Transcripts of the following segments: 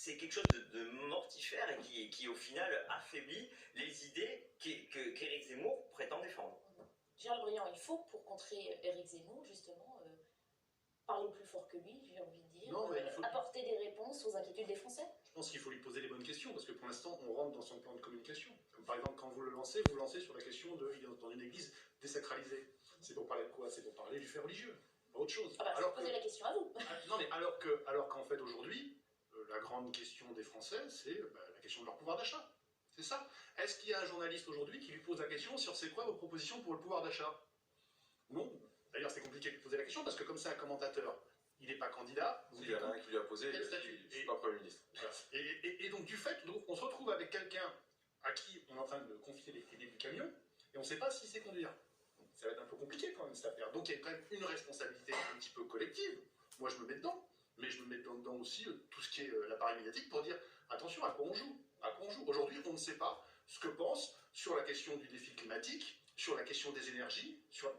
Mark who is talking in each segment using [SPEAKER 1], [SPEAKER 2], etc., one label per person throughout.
[SPEAKER 1] c'est quelque chose de mortifère et qui, au final, affaiblit les idées qu'Éric Zemmour prétend défendre.
[SPEAKER 2] Gérald Briand, il faut, pour contrer Éric Zemmour, justement, parler plus fort que lui, j'ai envie de dire,
[SPEAKER 3] non,
[SPEAKER 2] apporter des réponses aux inquiétudes des Français.
[SPEAKER 3] Je pense qu'il faut lui poser les bonnes questions, parce que pour l'instant, on rentre dans son plan de communication. Comme par exemple, quand vous le lancez, vous lancez sur la question de il est dans une église désacralisée. C'est pour parler de quoi? C'est pour parler du fait religieux, pas autre chose.
[SPEAKER 2] Ah bah, alors poser la question à vous.
[SPEAKER 3] Non, mais alors qu'en fait, aujourd'hui, la grande question des Français, c'est la question de leur pouvoir d'achat. C'est ça. Est-ce qu'il y a un journaliste aujourd'hui qui lui pose la question sur c'est quoi vos propositions pour le pouvoir d'achat? Non. D'ailleurs, c'est compliqué de poser la question, parce que comme c'est un commentateur, il n'est pas candidat.
[SPEAKER 4] Il y en a un qui lui a posé, il n'est pas Premier ministre.
[SPEAKER 3] Et donc, du fait, on se retrouve avec quelqu'un à qui on est en train de confier les clés du camion, et on ne sait pas s'il sait conduire. Donc, ça va être un peu compliqué quand même, cette affaire. Donc, il y a quand même une responsabilité un petit peu collective. Moi, je me mets dedans, mais je me mets dedans aussi tout ce qui est l'appareil médiatique pour dire attention, à quoi on joue? À quoi on joue? Aujourd'hui, on ne sait pas ce que pense sur la question du défi climatique, sur la question des énergies, sur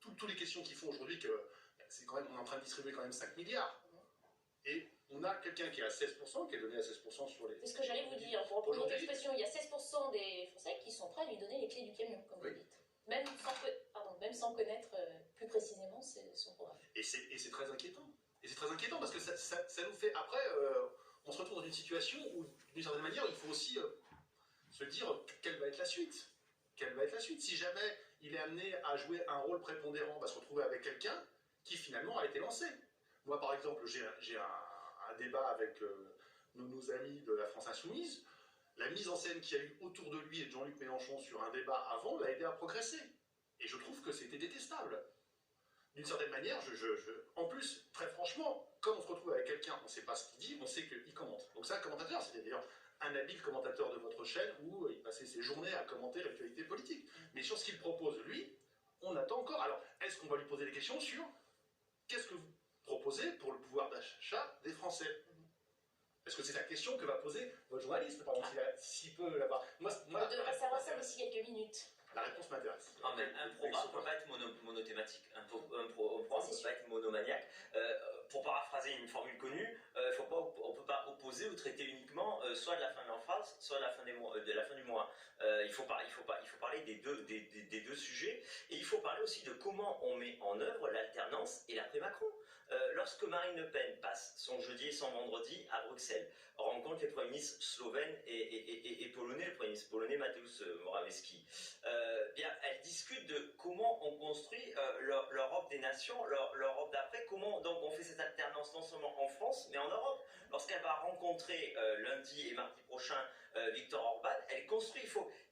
[SPEAKER 3] toutes les questions qui font aujourd'hui que c'est quand même, on est en train de distribuer quand même 5 milliards. Et on a quelqu'un qui est à 16%, qui est donné à 16% sur les...
[SPEAKER 2] C'est ce que j'allais vous dire. Pour reprendre votre expression, il y a 16% des Français qui sont prêts à lui donner les clés du camion, comme vous dites. Même sans connaître plus précisément son programme.
[SPEAKER 3] Et c'est très inquiétant. Et c'est très inquiétant parce que ça nous fait... Après, on se retrouve dans une situation où, d'une certaine manière, il faut aussi se dire quelle va être la suite. Quelle va être la suite? Si jamais il est amené à jouer un rôle prépondérant, on va se retrouver avec quelqu'un qui finalement a été lancé. Moi, par exemple, j'ai un débat avec nos amis de la France Insoumise. La mise en scène qu'il y a eu autour de lui et de Jean-Luc Mélenchon sur un débat avant l'a aidé à progresser. Et je trouve que c'était détestable. D'une certaine manière, en plus, très franchement, comme on se retrouve avec quelqu'un, on ne sait pas ce qu'il dit, on sait qu'il commente. Donc c'est un commentateur, c'était d'ailleurs un habile commentateur de votre chaîne où il passait ses journées à commenter l'actualité politique. Mais sur ce qu'il propose, lui, on attend encore. Alors, est-ce qu'on va lui poser des questions sur qu'est-ce que vous proposez pour le pouvoir d'achat des Français? Est-ce que c'est la question que va poser votre journaliste, par exemple, s'il peut l'avoir?
[SPEAKER 2] On devrait savoir ça d'ici quelques minutes.
[SPEAKER 3] La réponse m'intéresse.
[SPEAKER 1] Ah, mais un programme ne peut pas être monothématique, un programme ne peut pas être monomaniaque. Pour paraphraser une formule connue, on ne peut pas opposer ou traiter uniquement soit de la fin de l'emphase, soit de la fin du mois. Il faut parler des deux sujets, et il faut parler aussi de comment on met en œuvre l'alternance et l'après-Macron. Lorsque Marine Le Pen passe son jeudi et son vendredi à Bruxelles, rencontre les premiers ministres slovènes et polonais, le premier ministre polonais Mateusz Morawiecki, bien, elle discute de comment on construit l'Europe des nations, l'Europe d'après, comment donc on fait cette alternance non seulement en France, mais en Europe. Lorsqu'elle va rencontrer lundi et mardi prochain Viktor Orban, elle construit,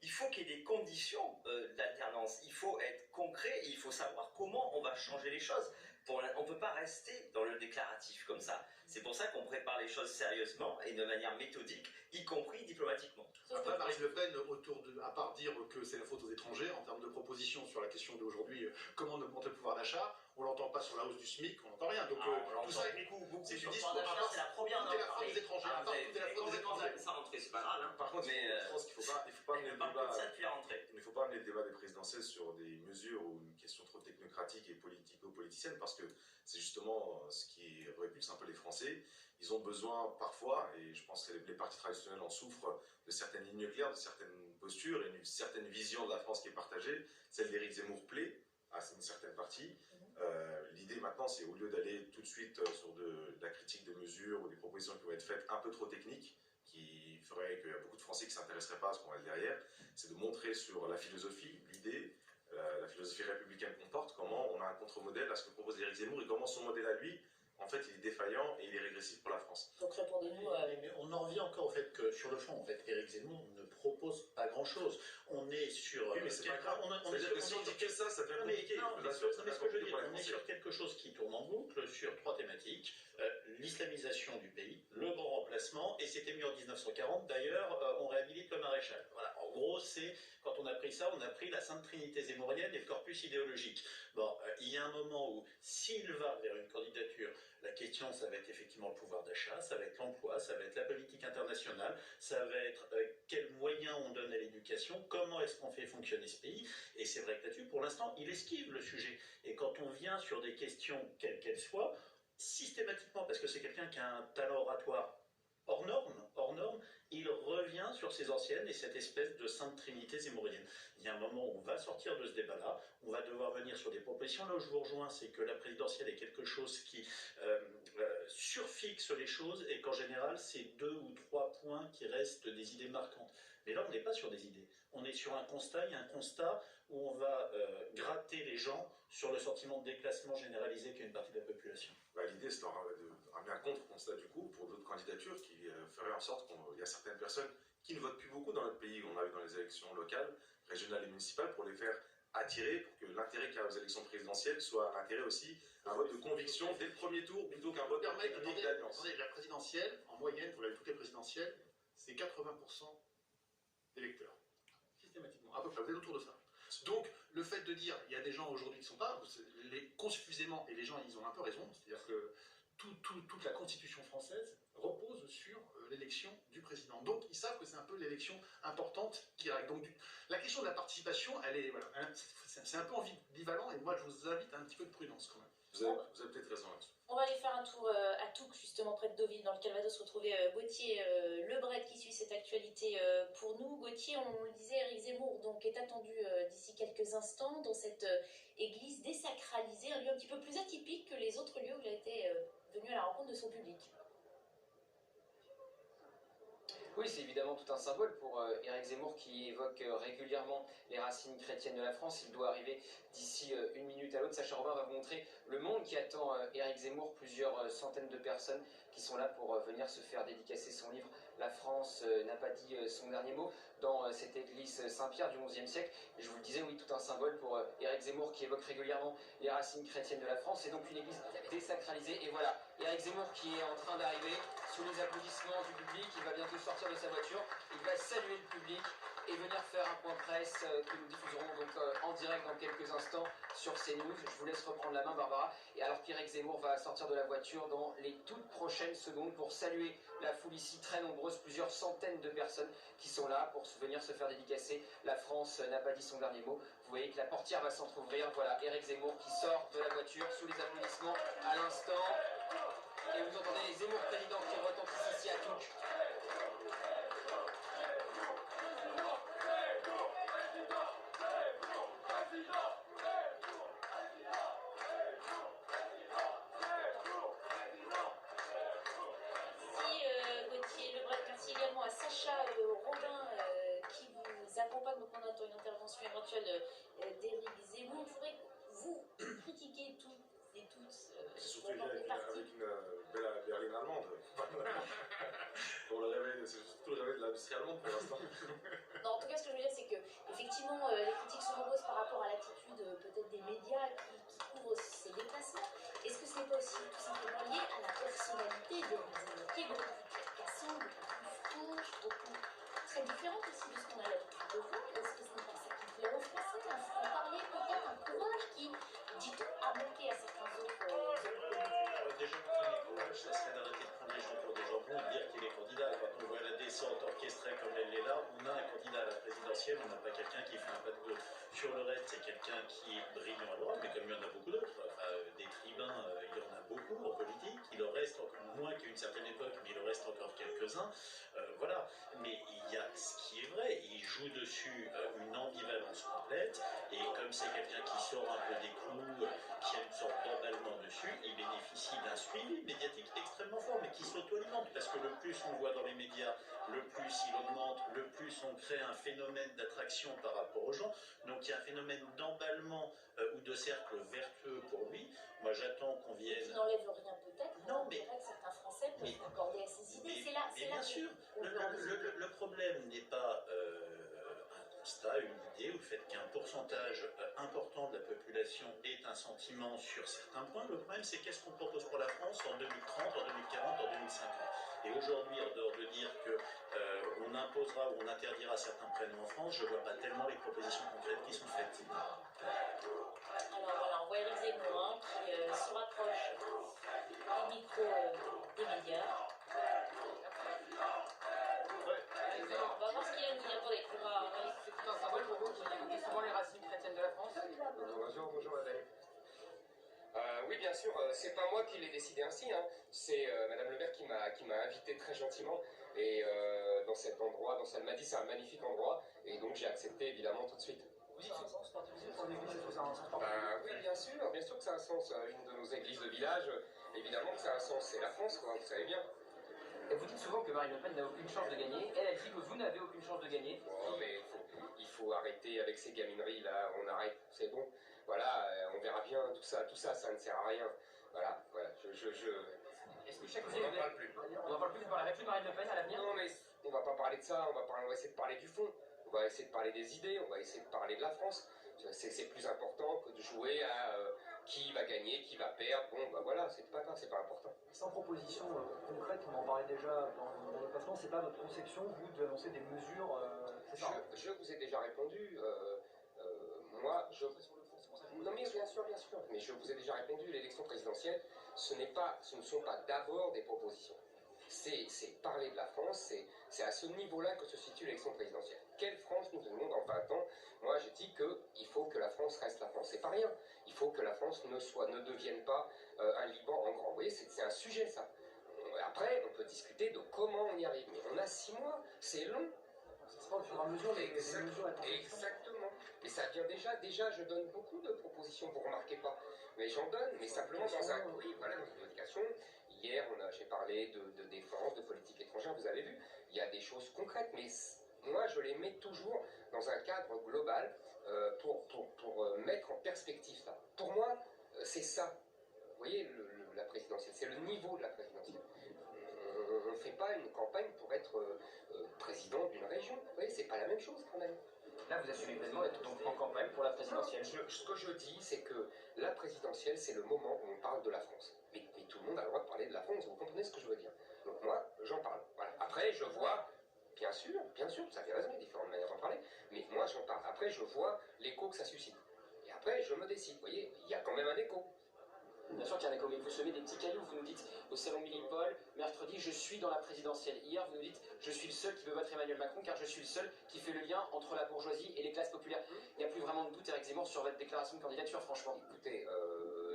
[SPEAKER 1] il faut qu'il y ait des conditions d'alternance, il faut être concret, et il faut savoir comment on va changer les choses. On ne peut pas rester dans le déclaratif comme ça. C'est pour ça qu'on prépare les choses sérieusement et de manière méthodique, y compris diplomatiquement.
[SPEAKER 3] Après, Marine Le Pen, à part dire que c'est la faute aux étrangers, en termes de propositions sur la question d'aujourd'hui, comment on augmente le pouvoir d'achat, on ne l'entend pas sur la hausse du SMIC, on n'entend rien. Donc tout ça, c'est du discours.
[SPEAKER 1] C'est la première
[SPEAKER 3] tout est la faute des étrangers.
[SPEAKER 1] Ça rentrer, c'est pas grave. Hein.
[SPEAKER 4] Par contre, je pense qu'il ne faut pas amener le débat. Il ne faut pas amener le débat des présidentielles sur des mesures ou une question trop technocratique et politico-politicienne, parce que c'est justement ce qui répulse un peu les Français. Ils ont besoin parfois, et je pense que les partis traditionnels en souffrent, de certaines lignes claires, de certaines postures et d'une certaine vision de la France qui est partagée. Celle d'Éric Zemmour plaît à une certaine partie. L'idée maintenant, c'est au lieu d'aller tout de suite sur de la critique de mesures ou des propositions qui vont être faites un peu trop techniques, qui ferait qu'il y a beaucoup de Français qui ne s'intéresseraient pas à ce qu'on va derrière, c'est de montrer sur la philosophie, l'idée, la philosophie républicaine qu'on porte, comment on a un contre-modèle à ce que propose Éric Zemmour et comment son modèle à lui, en fait, il est défaillant et il est régressif pour la France.
[SPEAKER 2] Donc répondez-nous
[SPEAKER 5] mais on en revient encore au fait que, sur le fond, en fait, Éric Zemmour ne propose pas grand-chose. On est sur...
[SPEAKER 4] Oui, mais c'est pas grave. C'est-à-dire que si on dit que ça devient compliqué.
[SPEAKER 5] Mais ce que je veux dire, on est sur quelque chose qui tourne en boucle, sur 3 thématiques. L'islamisation du pays, le grand remplacement, et c'était mieux en 1940, d'ailleurs, on réhabilite le maréchal. Voilà, en gros, c'est, quand on a pris ça, on a pris la Sainte Trinité zémourienne et le corpus idéologique. Bon, il y a un moment où, s'il va vers une candidature, la question, ça va être effectivement le pouvoir d'achat, ça va être l'emploi, ça va être la politique internationale, ça va être quels moyens on donne à l'éducation, comment est-ce qu'on fait fonctionner ce pays. Et c'est vrai que là-dessus, pour l'instant, il esquive le sujet. Et quand on vient sur des questions, quelles qu'elles soient, systématiquement, parce que c'est quelqu'un qui a un talent oratoire hors norme, sur ces anciennes et cette espèce de sainte trinité zémourienne. Il y a un moment où on va sortir de ce débat-là, on va devoir venir sur des propositions. Là où je vous rejoins, c'est que la présidentielle est quelque chose qui surfixe les choses et qu'en général, c'est 2 ou 3 points qui restent des idées marquantes. Mais là, on n'est pas sur des idées. On est sur un constat, il y a un constat où on va gratter les gens sur le sentiment de déclassement généralisé qu'a une partie de la population.
[SPEAKER 4] L'idée, c'est de ramener un contre-constat du coup pour d'autres candidatures qui feraient en sorte qu'il y a certaines personnes qui ne votent plus beaucoup dans notre pays. On a eu dans les élections locales, régionales et municipales pour les faire attirer, pour que l'intérêt qu'il y a aux élections présidentielles soit un intérêt aussi, un vote de conviction dès le premier tour plutôt qu'un vote technique d'alliance.
[SPEAKER 3] La présidentielle, en moyenne, vous l'avez toutes les présidentielles, c'est 80% d'électeurs. Systématiquement, à peu près, vous êtes autour de ça. Donc, le fait de dire, il y a des gens aujourd'hui qui ne sont pas, confusément, et les gens, ils ont un peu raison, c'est-à-dire que toute la constitution française repose sur l'élection du président. Donc, ils savent que c'est un peu l'élection importante qui arrive. Donc, la question de la participation, elle est, voilà, c'est un peu ambivalent, et moi, je vous invite à un petit peu de prudence quand même.
[SPEAKER 4] Vous avez peut-être raison là-dessus.
[SPEAKER 2] On va aller faire un tour à Touques, justement près de Deauville, dans le Calvados, retrouver Gauthier Lebret qui suit cette actualité pour nous. Gauthier, on le disait, Éric Zemmour donc, est attendu d'ici quelques instants dans cette église désacralisée, un lieu un petit peu plus atypique que les autres lieux où il a été venu à la rencontre de son public.
[SPEAKER 6] Oui, c'est évidemment tout un symbole pour Éric Zemmour qui évoque régulièrement les racines chrétiennes de la France. Il doit arriver d'ici une minute à l'autre. Sacha Robin va vous montrer le monde qui attend Éric Zemmour, plusieurs centaines de personnes qui sont là pour venir se faire dédicacer son livre « La France n'a pas dit son dernier mot » dans cette église Saint-Pierre du XIe siècle. Et je vous le disais, oui, tout un symbole pour Éric Zemmour qui évoque régulièrement les racines chrétiennes de la France. C'est donc une église désacralisée. Et voilà, Éric Zemmour qui est en train d'arriver sous les applaudissements du public. Il va bientôt sortir de sa voiture. Il va saluer le public et venir faire un point presse que nous diffuserons donc en direct dans quelques instants sur CNews. Je vous laisse reprendre la main, Barbara. Et alors qu'Éric Zemmour va sortir de la voiture dans les toutes prochaines secondes pour saluer la foule ici très nombreuse, plusieurs centaines de personnes qui sont là pour venir se faire dédicacer. La France n'a pas dit son dernier mot. Vous voyez que la portière va s'entrouvrir. Voilà, Éric Zemmour qui sort de la voiture sous les applaudissements à l'instant. Et vous entendez les Zemmour présidents qui retentissent ici à Touques.
[SPEAKER 2] Accompagne donc pendant une intervention éventuelle d'Éric Zemmour. Il faudrait vous critiquer toutes et toutes.
[SPEAKER 4] C'est surtout avec une belle berline allemande. Pour le réveil, c'est surtout le réveil de l'industrie allemande pour l'instant.
[SPEAKER 2] Non, en tout cas, ce que je veux dire, c'est que effectivement, les critiques sont nombreuses par rapport à l'attitude peut-être des médias qui couvrent ces déplacements. Est-ce que ce n'est pas aussi tout simplement lié à la personnalité d'Éric Zemmour, qui est beaucoup plus cassante, beaucoup plus franche, beaucoup très différente aussi de ce qu'on a l'habitude de voir? Est-ce que ce n'est pas ça qui plaît aux Français? Un franc-parler, peut-être un courage qui, dit-on, a manqué à certains autres
[SPEAKER 5] Déjà, pour prendre les courage, ça serait d'arrêter de prendre les gens pour des jambons et de dire qu'il est candidat. Quand on voit la descente orchestrée comme elle est là, on a un candidat à la présidentielle, on n'a pas quelqu'un qui fait un pas de deux. Sur le reste, c'est quelqu'un qui est brillant à droite, mais comme il y en a beaucoup d'autres, enfin, des tribuns, il y en a beaucoup en politique, il en reste encore moins qu'à une certaine époque, mais il en reste encore quelques-uns. Voilà, mais il y a ce qui est vrai, il joue dessus une ambivalence complète, et comme c'est quelqu'un qui sort un peu des clous, qui a une sorte d'emballement dessus, il bénéficie d'un suivi médiatique extrêmement fort, mais qui s'auto-alimente, parce que le plus on le voit dans les médias, le plus il augmente, le plus on crée un phénomène d'attraction par rapport aux gens, donc il y a un phénomène d'emballement ou de cercle vertueux pour lui. Moi j'attends qu'on vienne...
[SPEAKER 2] Qui n'enlève rien peut-être,
[SPEAKER 5] non, mais...
[SPEAKER 2] c'est vrai que certains Français peuvent accorder à ces idées, c'est là...
[SPEAKER 5] Mais bien sûr, le problème n'est pas un constat, une idée, ou le fait qu'un pourcentage important de la population ait un sentiment sur certains points. Le problème, c'est qu'est-ce qu'on propose pour la France en 2030, en 2040, en 2050. Et aujourd'hui, en dehors de dire qu'on imposera ou on interdira certains prénoms en France, je ne vois pas tellement les propositions concrètes qui sont faites.
[SPEAKER 2] Alors voilà, on voit Éric Zemmour qui se rapproche du micro des médias. On va voir ce qu'il a dit. Attendez, on va...
[SPEAKER 6] C'est tout un symbole pour vous qui évoquez souvent les racines chrétiennes de la France.
[SPEAKER 7] Bonjour madame. Oui, bien sûr, c'est pas moi qui l'ai décidé ainsi, hein. C'est Madame Le Maire qui m'a invité très gentiment. Et dans cet endroit, elle m'a dit c'est un magnifique endroit, et donc j'ai accepté évidemment tout de suite.
[SPEAKER 8] Oui, ça a un sens particulier pour l'église, ça a un sens
[SPEAKER 7] Ben,
[SPEAKER 8] particulier.
[SPEAKER 7] oui, bien sûr que ça a un sens. Une de nos églises de village, évidemment que ça a un sens. C'est la France, quoi, vous savez bien.
[SPEAKER 6] Et vous dites souvent que Marine Le Pen n'a aucune chance de gagner. Elle dit que vous n'avez aucune chance de gagner.
[SPEAKER 7] Oh, mais il faut arrêter avec ces gamineries là. On arrête, c'est bon. Voilà, on verra bien. Tout ça, ça ne sert à rien. Voilà.
[SPEAKER 6] Est-ce que chaque
[SPEAKER 7] On n'en parle plus.
[SPEAKER 6] On n'en parle plus, vous parlez avec lui, Marine Le Pen, à l'avenir?
[SPEAKER 7] Non, mais on va pas parler de ça. On va essayer de parler du fond. On va essayer de parler des idées. On va essayer de parler de la France. C'est plus important que de jouer à qui va gagner, qui va perdre. Bon, bah voilà, c'est pas grave, c'est pas important.
[SPEAKER 8] Sans proposition concrète, on en parlait déjà dans le passement, c'est pas votre conception, vous, d'annoncer des mesures, c'est ça?
[SPEAKER 7] Je vous ai déjà répondu. Moi, non mais bien sûr, mais je vous ai déjà répondu, l'élection présidentielle, ce ne sont pas d'abord des propositions. C'est parler de la France, c'est à ce niveau-là que se situe l'élection présidentielle. Quelle France nous voulons dans 20 ans? Moi, je dis qu'il faut que la France reste la France. C'est pas rien. Il faut que la France ne devienne pas un Liban en grand. Vous voyez, c'est un sujet, ça. Après, on peut discuter de comment on y arrive. Mais on a 6 mois, c'est long.
[SPEAKER 8] Ça se fera au fur et à mesure des mesures à la
[SPEAKER 7] Exactement. Mais ça vient déjà, je donne beaucoup de propositions, vous remarquez pas. Mais j'en donne, mais simplement dans un... Oui, voilà, dans une éducation. Hier, j'ai parlé de défense, de politique étrangère, vous avez vu, il y a des choses concrètes, mais moi, je les mets toujours dans un cadre global pour mettre en perspective ça. Pour moi, c'est ça. Vous voyez, la présidentielle, c'est le niveau de la présidentielle. On ne fait pas une campagne pour être président d'une région. Vous voyez, c'est pas la même chose quand même.
[SPEAKER 6] Là, vous assumez pleinement d'être donc en campagne pour la présidentielle.
[SPEAKER 7] Ce que je dis, c'est que la présidentielle, c'est le moment où on parle de la France. Mais tout le monde a le droit de parler de la France, vous comprenez ce que je veux dire? Donc moi, j'en parle. Voilà. Après, je vois, bien sûr, vous avez raison, il y a différentes manières d'en parler, mais moi, j'en parle. Après, je vois l'écho que ça suscite. Et après, je me décide. Vous voyez, il y a quand même un écho.
[SPEAKER 6] Bien sûr qu'il y en a comme vous semez des petits cailloux, vous nous dites au salon Milly-Paul, mercredi, je suis dans la présidentielle. Hier, vous nous dites, je suis le seul qui veut battre Emmanuel Macron car je suis le seul qui fait le lien entre la bourgeoisie et les classes populaires. Il n'y a plus vraiment de doute, Éric Zemmour, sur votre déclaration de candidature, franchement.
[SPEAKER 7] Écoutez,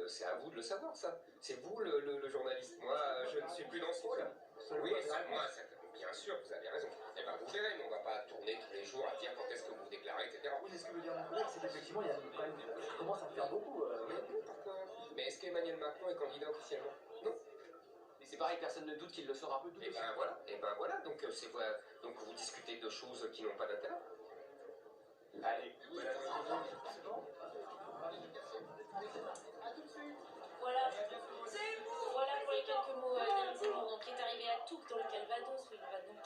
[SPEAKER 7] c'est à vous de le savoir, ça. C'est vous le journaliste. Moi, je ne suis plus dans ce rôle. Oui, bien sûr, vous avez raison. Eh bien, vous verrez, mais on ne va pas tourner tous les jours à dire quand est-ce que vous déclarez, etc.
[SPEAKER 8] Oui, mais ce que veut dire mon collègue, c'est qu'effectivement, il y a quand même, ça commence à faire beaucoup.
[SPEAKER 7] Pourquoi? Mais est-ce qu'Emmanuel Macron est candidat officiellement? Non.
[SPEAKER 6] Mais c'est pareil, personne ne doute qu'il le sera.
[SPEAKER 7] Et ben voilà, donc vous discutez de choses qui n'ont pas d'intérêt.
[SPEAKER 6] Allez.
[SPEAKER 2] Voilà pour les quelques mots d'Éric Zemmour, donc qui est arrivé à Touques dans le Calvados, où il va donc